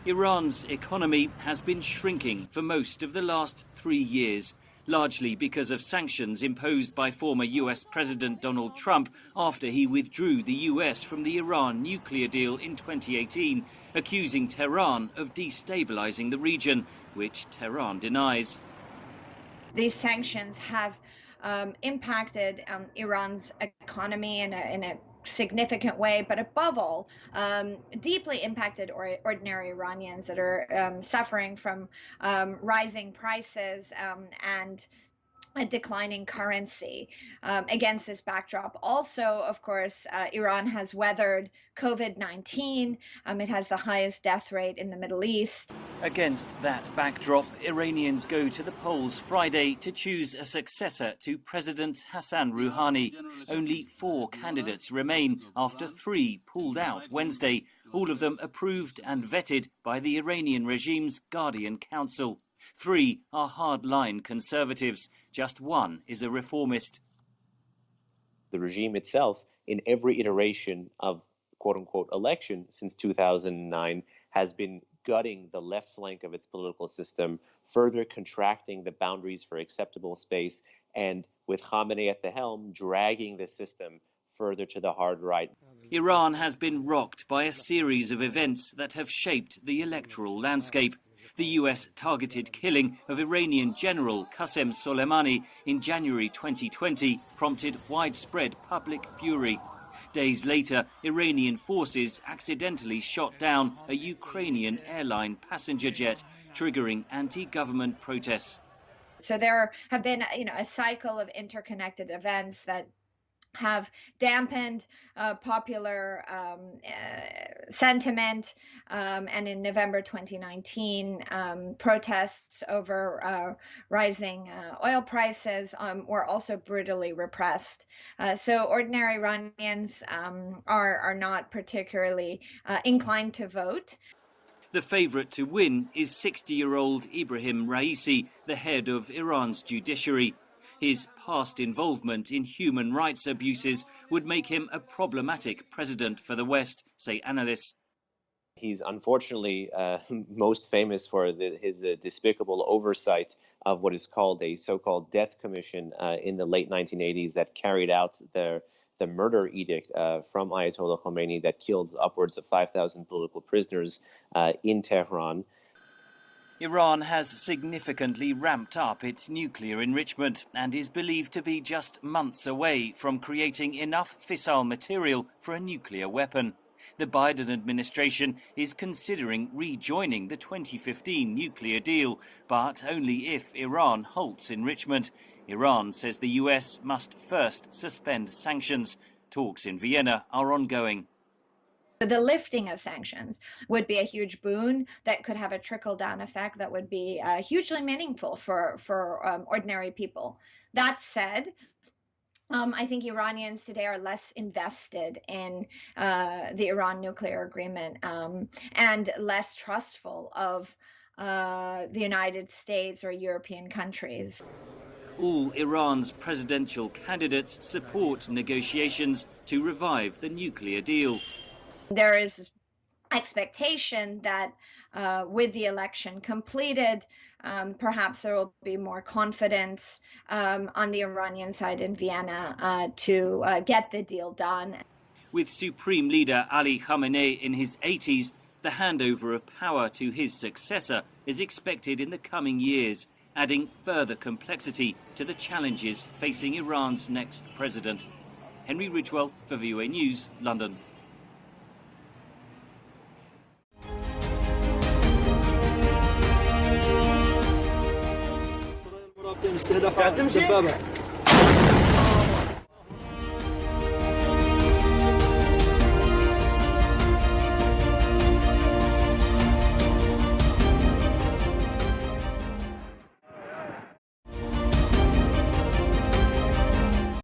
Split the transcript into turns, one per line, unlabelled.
Iran's economy has been shrinking for most of the last 3 years, largely because of sanctions imposed by former US President Donald Trump after he withdrew the US from the Iran nuclear deal in 2018, accusing Tehran of destabilizing the region, which Tehran denies.
These sanctions have impacted Iran's economy in a significant way, but above all, deeply impacted ordinary Iranians that are suffering from rising prices and a declining currency. Against this backdrop, also, of course, Iran has weathered COVID-19. It has the highest death rate in the Middle East.
Against that backdrop, Iranians go to the polls Friday to choose a successor to President Hassan Rouhani. Only 4 candidates remain after 3 pulled out Wednesday, all of them approved and vetted by the Iranian regime's Guardian Council. 3 are hardline conservatives. Just 1 is a reformist.
The regime itself, in every iteration of quote-unquote election since 2009, has been gutting the left flank of its political system, further contracting the boundaries for acceptable space, and with Khamenei at the helm, dragging the system further to the hard right.
Iran has been rocked by a series of events that have shaped the electoral landscape. The US targeted killing of Iranian General Qasem Soleimani in January 2020 prompted widespread public fury. Days later, Iranian forces accidentally shot down a Ukrainian airline passenger jet, triggering anti-government protests.
So there have been, a cycle of interconnected events that have dampened popular sentiment, and in November 2019, protests over rising oil prices were also brutally repressed. So ordinary Iranians are not particularly inclined to vote.
The favourite to win is 60-year-old Ibrahim Raisi, the head of Iran's judiciary. His past involvement in human rights abuses would make him a problematic president for the West, say analysts.
He's unfortunately most famous for his despicable oversight of what is called a so-called death commission in the late 1980s that carried out the murder edict from Ayatollah Khomeini that killed upwards of 5,000 political prisoners in Tehran.
Iran has significantly ramped up its nuclear enrichment and is believed to be just months away from creating enough fissile material for a nuclear weapon. The Biden administration is considering rejoining the 2015 nuclear deal, but only if Iran halts enrichment. Iran says the US must first suspend sanctions. Talks in Vienna are ongoing.
The lifting of sanctions would be a huge boon that could have a trickle-down effect that would be hugely meaningful for ordinary people. That said, I think Iranians today are less invested in the Iran nuclear agreement and less trustful of the United States or European countries.
All Iran's presidential candidates support negotiations to revive the nuclear deal.
There is expectation that with the election completed, perhaps there will be more confidence on the Iranian side in Vienna to get the deal done.
With Supreme Leader Ali Khamenei in his 80s, the handover of power to his successor is expected in the coming years, adding further complexity to the challenges facing Iran's next president. Henry Ridgwell for VOA News, London.
استهداف